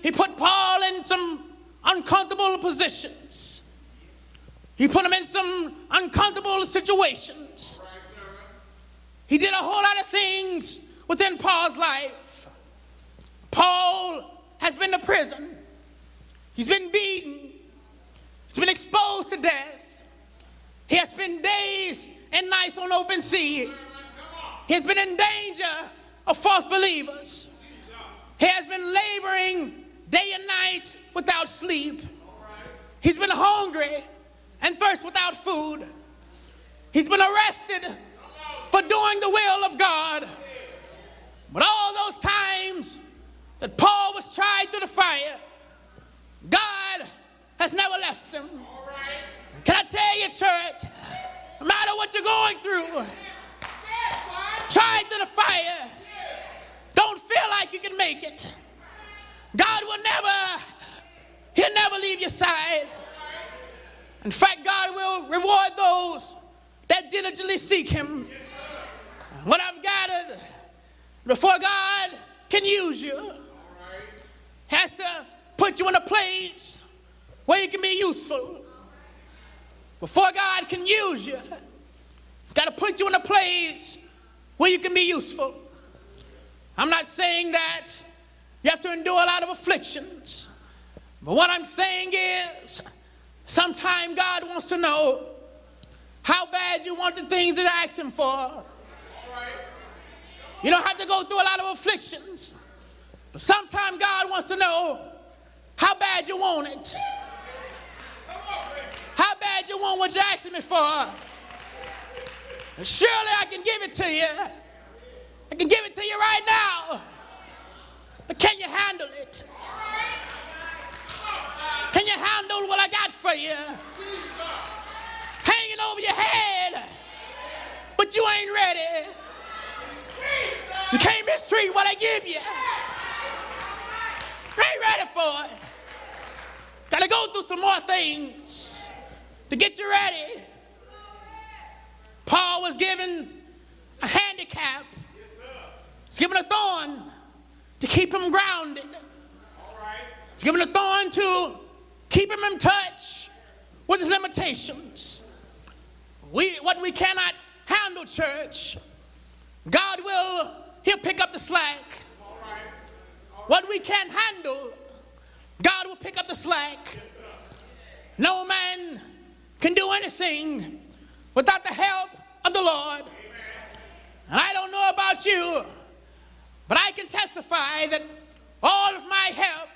he put Paul in some uncomfortable positions. He put him in some uncomfortable situations. He did a whole lot of things within Paul's life. Paul has been to prison. He's been beaten. He's been exposed to death. He has spent days and nights on open sea. He has been in danger of false believers. He has been laboring day and night without sleep. He's been hungry and thirst without food. He's been arrested for doing the will of God. But all those times that Paul was tried through the fire, God has never left him. Can I tell you, church, no matter what you're going through, tried through the fire, don't feel like you can make it. God will he'll never leave your side. In fact, God will reward those that diligently seek him. What I've gathered, before God can use you, has to put you in a place where you can be useful. Before God can use you, he's got to put you in a place where you can be useful. I'm not saying that you have to endure a lot of afflictions, but what I'm saying is sometimes God wants to know how bad you want the things that I ask him for. You don't have to go through a lot of afflictions, but sometimes God wants to know how bad you want it. How bad you want what you're asking me for. Surely I can give it to you. I can give it to you right now. But can you handle it? Can you handle what I got for you? Hanging over your head, but you ain't ready. You can't mistreat what I give you. You ain't ready for it. Got to go through some more things to get you ready. Paul was given a handicap. He's given a thorn to keep him grounded. He's given a thorn to keep him in touch with his limitations. What we cannot handle, church, he'll pick up the slack. What we can't handle, God will pick up the slack. No man can do anything without the help of the Lord. And I don't know about you, but I can testify that all of my help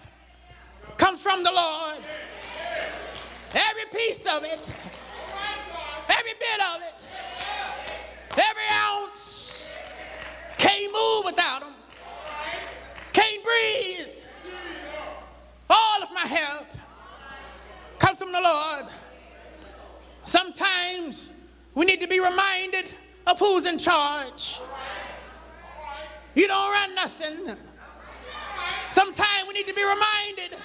comes from the Lord. Every piece of it, every bit of it, every ounce. Can't move without him. Can't breathe. All of my help comes from the Lord. Sometimes we need to be reminded of who's in charge. You don't run nothing. Sometimes we need to be reminded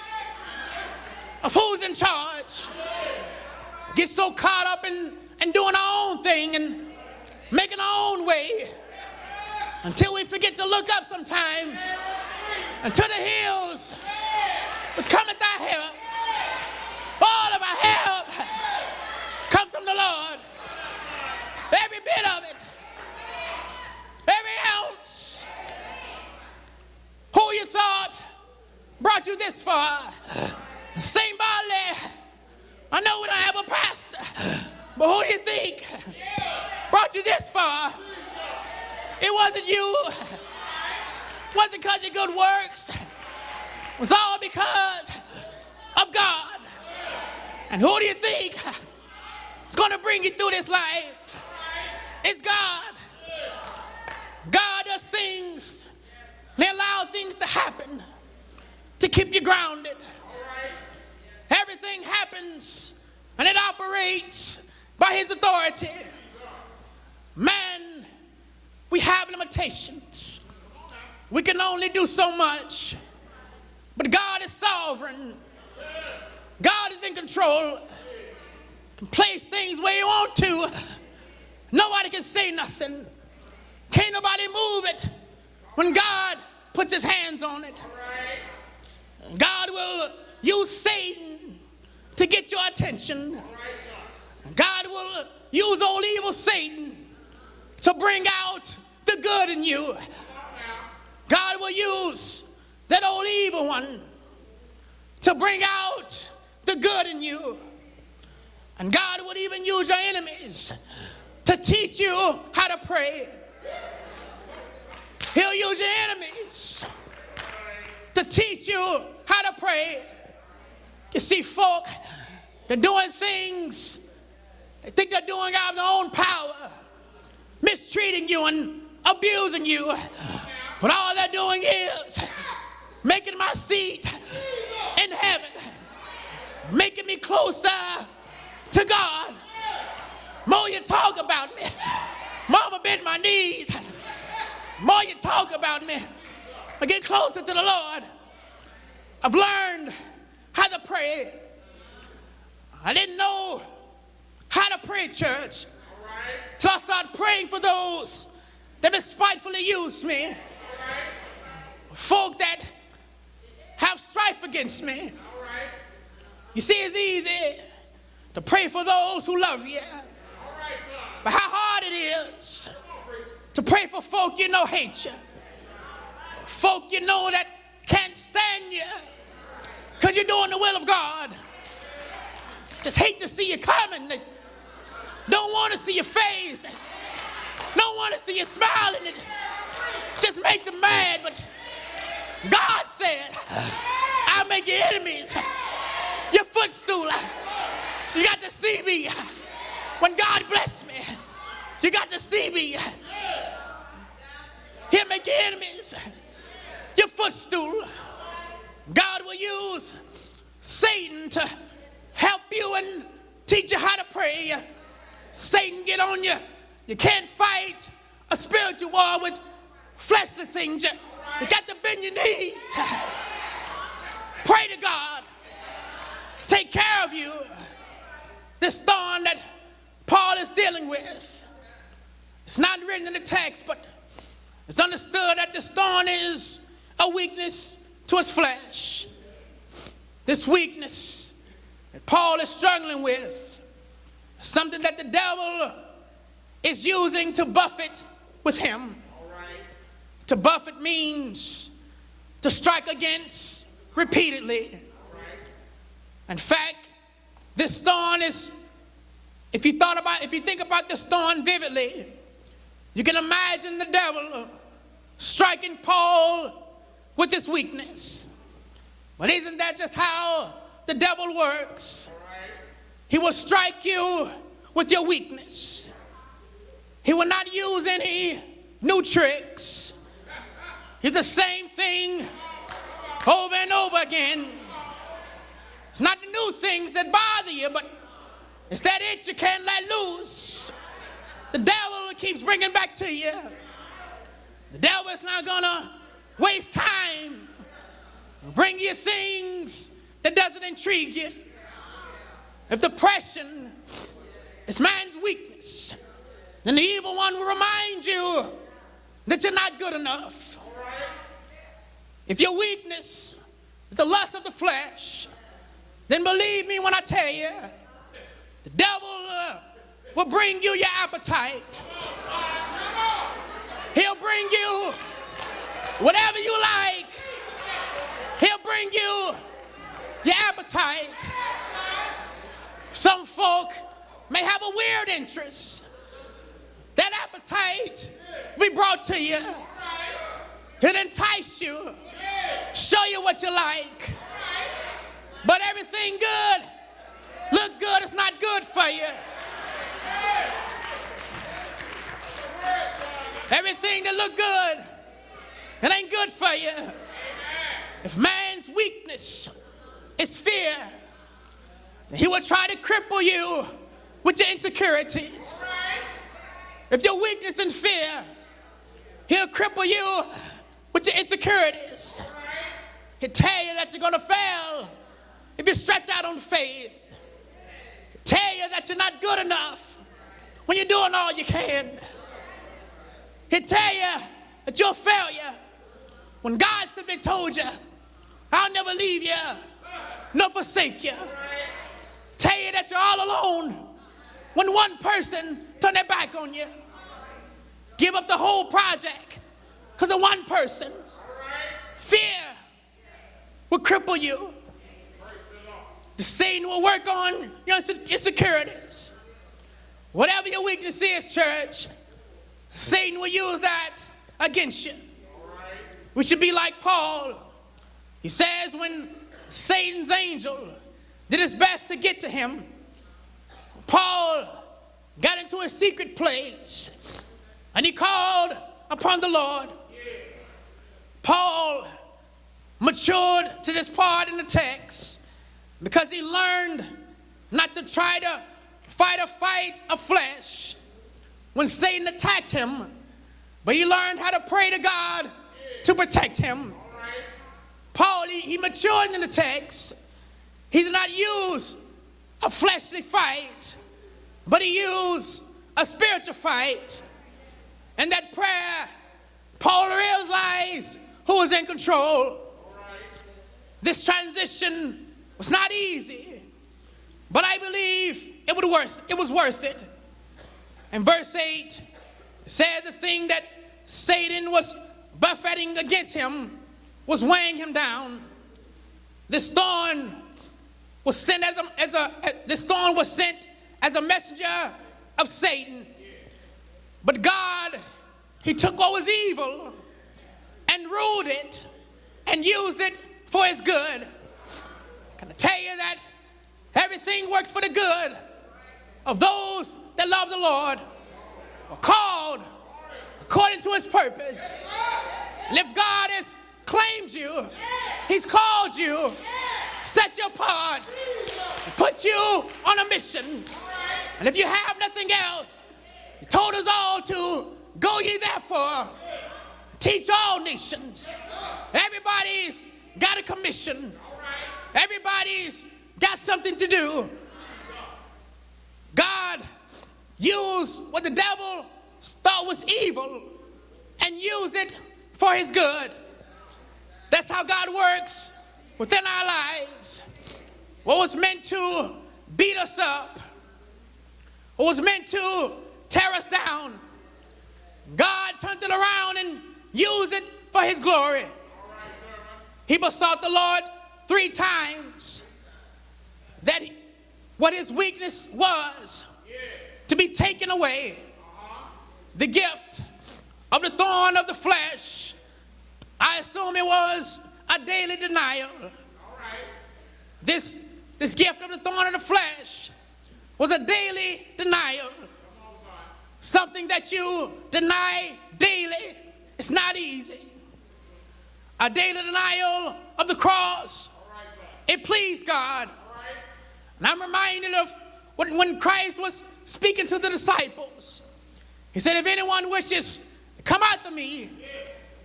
of who's in charge. Get so caught up in doing our own thing and making our own way until we forget to look up sometimes unto the hills which cometh our help. All of our help comes from the Lord. Every bit of it, every ounce. Who you thought brought you this far? Same body. I know we don't have a pastor, but who do you think brought you this far? It wasn't you. It wasn't because of your good works. It was all because of God. And who do you think is going to bring you through this life? It's God. God does things. They allow things to happen to keep you grounded. Everything happens and it operates by his authority. Man, we have limitations. We can only do so much. But God is sovereign. God is in control. Can place things where you want to. Nobody can say nothing. Can't nobody move it when God puts his hands on it. God use Satan to get your attention. God will use old evil Satan to bring out the good in you. God will use that old evil one to bring out the good in you. And God would even use your enemies to teach you how to pray. He'll use your enemies to teach you how to pray. You see, folk, they're doing things they think they're doing out of their own power, mistreating you and abusing you. But all they're doing is making my seat in heaven, making me closer to God. More you talk about me, mama bend my knees. More you talk about me, I get closer to the Lord. I've learned how to pray. I didn't know how to pray, church, till I started praying for those that despitefully use me. Folk that have strife against me. You see, it's easy to pray for those who love you. But how hard it is to pray for folk you know hate you. Folk you know that can't stand you because you're doing the will of God. Just hate to see you coming. They don't want to see your face. Don't want to see you smiling. Just make them mad. But God said, I'll make your enemies your footstool. You got to see me. When God bless me, you got to see me. He'll make your enemies your footstool. God will use Satan to help you and teach you how to pray. Satan get on you. You can't fight a spiritual war with fleshly things. You got to bend your knees. Pray to God. Take care of you. This thorn that Paul is dealing with. It's not written in the text, but it's understood that this thorn is a weakness to his flesh. This weakness that Paul is struggling with, something that the devil is using to buffet with him. To buffet means to strike against repeatedly. In fact, this thorn is, if you think about this thorn vividly, you can imagine the devil striking Paul with his weakness. But isn't that just how the devil works? He will strike you with your weakness. He will not use any new tricks. It's the same thing over and over again. It's not the new things that bother you, but it's that itch you can't let loose. The devil keeps bringing back to you. The devil is not gonna waste time bring you things that doesn't intrigue you. If depression is man's weakness, then the evil one will remind you that you're not good enough. If your weakness is the lust of the flesh, then believe me when I tell you, the devil will bring you your appetite. He'll bring you whatever you like. He'll bring you your appetite. Some folk may have a weird interest. That appetite will be brought to you. It'll entice you, show you what you like. But everything good, look good, it's not good for you. Everything that look good, it ain't good for you. If man's weakness is fear, he will try to cripple you with your insecurities. If your weakness is fear, he'll cripple you with your insecurities. He'll tell you that you're going to fail if you stretch out on faith. He'll tell you that you're not good enough when you're doing all you can. He'll tell you that you're a failure when God simply told you, I'll never leave you nor forsake you. Tell you that you're all alone when one person turn their back on you. Give up the whole project because of one person. Fear will cripple you. Satan will work on your insecurities. Whatever your weakness is, church, Satan will use that against you. We should be like Paul. He says when Satan's angel did his best to get to him, Paul got into a secret place and he called upon the Lord. Paul matured to this part in the text because he learned not to try to fight a fight of flesh when Satan attacked him, but he learned how to pray to God to protect him. Paul, he matured in the text. He did not use a fleshly fight, but he used a spiritual fight. And that prayer, Paul realized who was in control. This transition was not easy, but I believe it was worth it. And verse 8 says the thing that Satan was buffeting against him was weighing him down. This thorn was sent as a messenger of Satan. But God, he took what was evil and ruled it and used it for his good. Can I tell you that everything works for the good of those that love the Lord, are called according to his purpose. And if God has claimed you, he's called you, set you apart, put you on a mission. And if you have nothing else, he told us all to go ye therefore, teach all nations. Everybody's got a commission. Everybody's got something to do. God used what the devil thought was evil and used it for his good. That's how God works within our lives. What was meant to beat us up, what was meant to tear us down, God turned it around and used it for his glory. He besought the Lord 3 times that what his weakness was to be taken away. The gift of the thorn of the flesh, I assume it was a daily denial. This gift of the thorn of the flesh was a daily denial. Something that you deny daily. It's not easy. A daily denial of the cross. It pleased God. And I'm reminded of when Christ was speaking to the disciples. He said, if anyone wishes to come after me,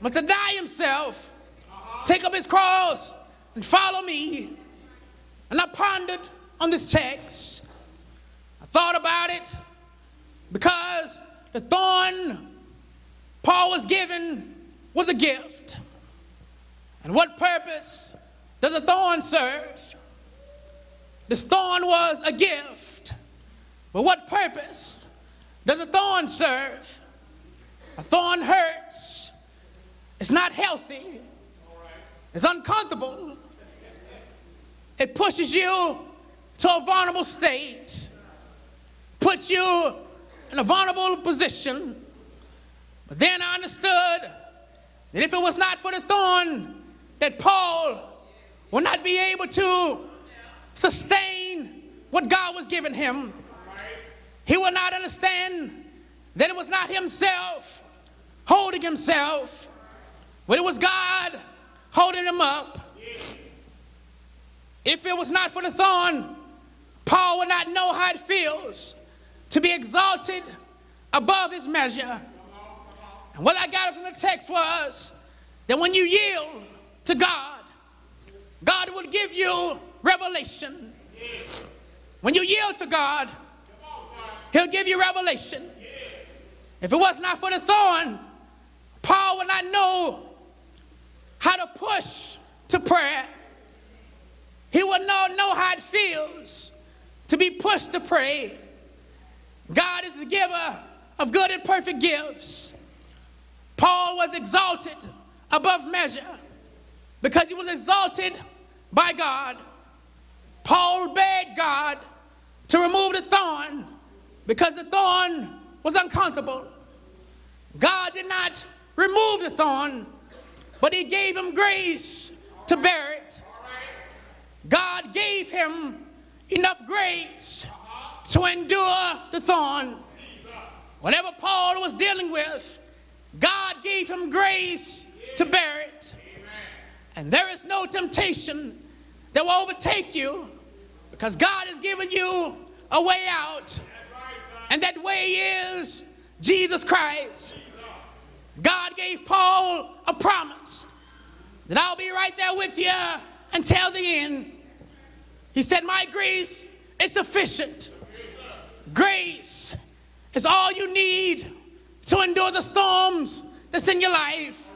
must deny himself, take up his cross, and follow me. And I pondered on this text. I thought about it because the thorn Paul was given was a gift. And what purpose does a thorn serve? This thorn was a gift. But what purpose does a thorn serve? A thorn hurts. It's not healthy. It's uncomfortable. It pushes you to a vulnerable state, puts you in a vulnerable position. But then I understood that if it was not for the thorn, that Paul would not be able to sustain what God was giving him. He would not understand that it was not himself holding himself, but it was God holding him up. If it was not for the thorn, Paul would not know how it feels to be exalted above his measure. And what I got from the text was that when you yield to God, God will give you revelation. When you yield to God, he'll give you revelation. If it was not for the thorn, Paul would not know how to push to prayer. He would don't know how it feels to be pushed to pray. God is the giver of good and perfect gifts. Paul was exalted above measure because he was exalted by God. Paul begged God to remove the thorn because the thorn was uncomfortable. God did not remove the thorn, but he gave him grace to bear it. God gave him enough grace to endure the thorn. Whatever Paul was dealing with, God gave him grace to bear it. And there is no temptation that will overtake you because God has given you a way out. And that way is Jesus Christ. God gave Paul a promise that I'll be right there with you until the end. He said, my grace is sufficient. Grace is all you need to endure the storms that's in your life.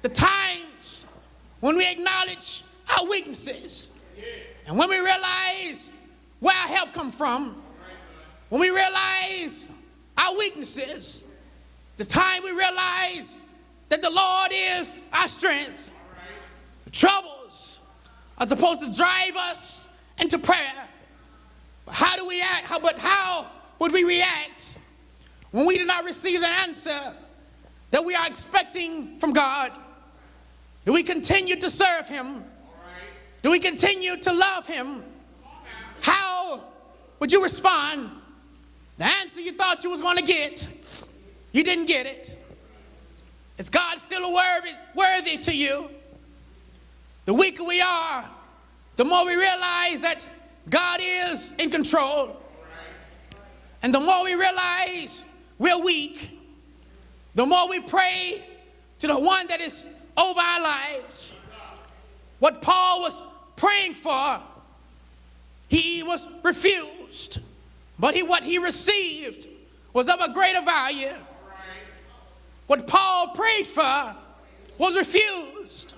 The times when we acknowledge our weaknesses and when we realize where our help comes from, when we realize our weaknesses, the time we realize that the Lord is our strength. The troubles are supposed to drive us into prayer. But how do we act? How would we react when we do not receive the answer that we are expecting from God? Do we continue to serve him? Do we continue to love him? How would you respond? The answer you thought you was going to get, you didn't get it. Is God still worthy to you? The weaker we are, the more we realize that God is in control. And the more we realize we're weak, the more we pray to the one that is over our lives. What Paul was praying for, he was refused. But what he received was of a greater value. What Paul prayed for was refused.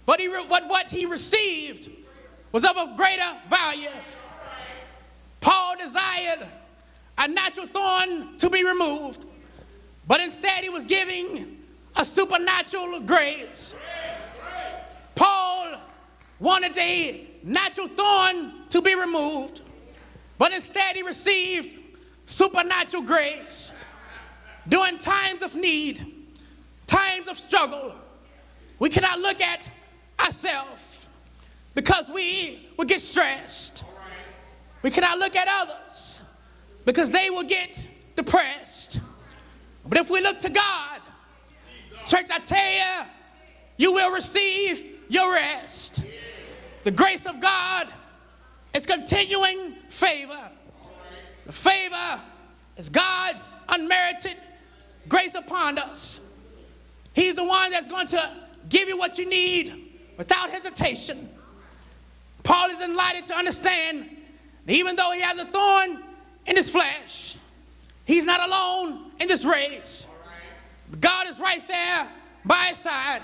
But what he received was of a greater value. Paul desired a natural thorn to be removed, but instead he was giving a supernatural grace. Paul wanted a natural thorn to be removed, but instead he received supernatural grace. During times of need, times of struggle, we cannot look at ourselves because we will get stressed. We cannot look at others because they will get depressed. But if we look to God, church, I tell you, you will receive your rest. The grace of God is continuing favor. The favor is God's unmerited grace upon us. He's the one that's going to give you what you need without hesitation. Paul is enlightened to understand that even though he has a thorn in his flesh, he's not alone in this race. God is right there by his side.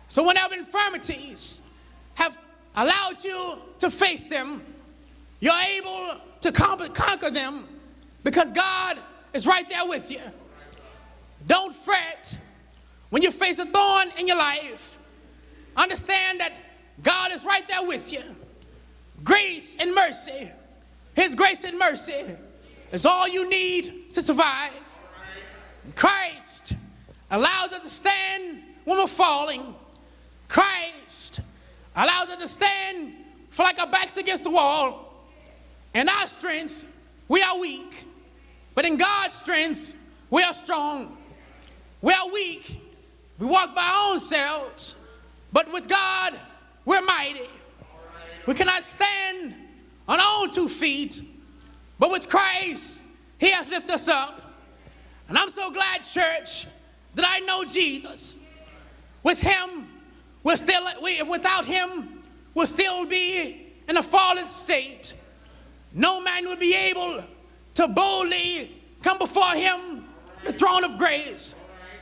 So whenever infirmities have allowed you to face them, you're able to conquer them because God is right there with you. Don't fret when you face a thorn in your life. Understand that God is right there with you. Grace and mercy, his grace and mercy is all you need to survive. Christ allows us to stand when we're falling. Christ allows us to stand for like our backs against the wall. In our strength, we are weak. But in God's strength, we are strong. We are weak. We walk by our own selves. But with God, we're mighty. We cannot stand on our own 2 feet. But with Christ, he has lifted us up. And I'm so glad, church, that I know Jesus. With him, without him, we'll still be in a fallen state. No man will be able to boldly come before him, the throne of grace.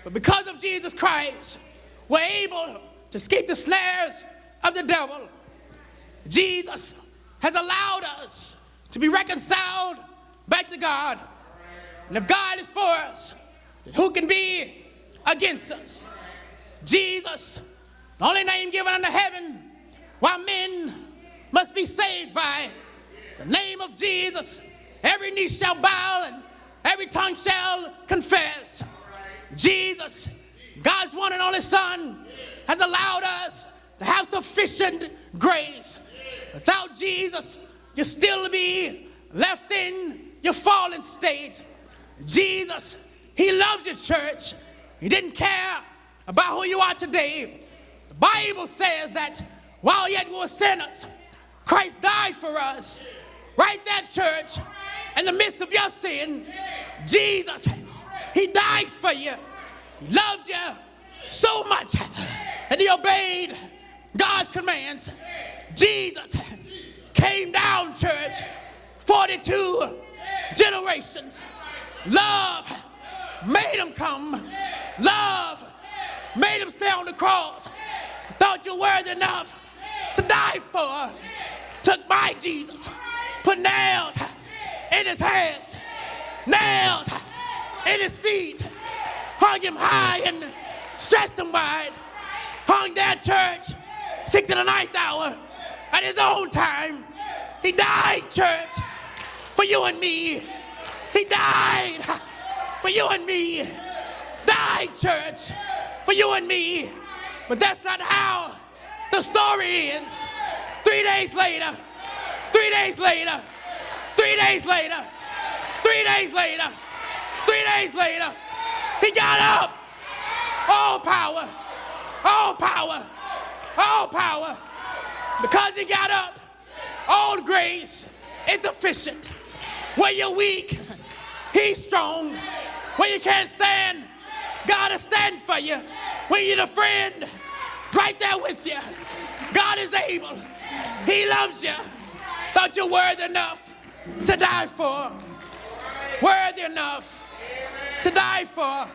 But because of Jesus Christ, we're able to escape the snares of the devil. Jesus has allowed us to be reconciled back to God. And if God is for us, then who can be against us? Jesus, the only name given under heaven, why men must be saved by. The name of Jesus, every knee shall bow and every tongue shall confess. Jesus, God's one and only Son, has allowed us to have sufficient grace. Without Jesus, you still be left in your fallen state. Jesus, he loves your church. He didn't care about who you are today. The Bible says that while yet we were sinners, Christ died for us. Right there, church, in the midst of your sin, Jesus, he died for you. He loved you so much, and he obeyed God's commands. Jesus came down, church, 42 generations. Love made him come. Love made him stay on the cross. Thought you were worthy enough to die for. Took my Jesus, put nails in his hands, nails in his feet, hung him high and stretched him wide. Hung that church 6 in the ninth hour at his own time. He died, church, for you and me. He died for you and me. Died, church, for you and me. But that's not how the story ends. 3 days later, 3 days later, 3 days later, 3 days later, 3 days later, he got up. All power, all power, all power. Because he got up, all grace is sufficient. When you're weak, he's strong. When you can't stand, God will stand for you. When you need a friend, right there with you. God is able. He loves you. Thought you're worthy enough to die for. Worthy enough to die for.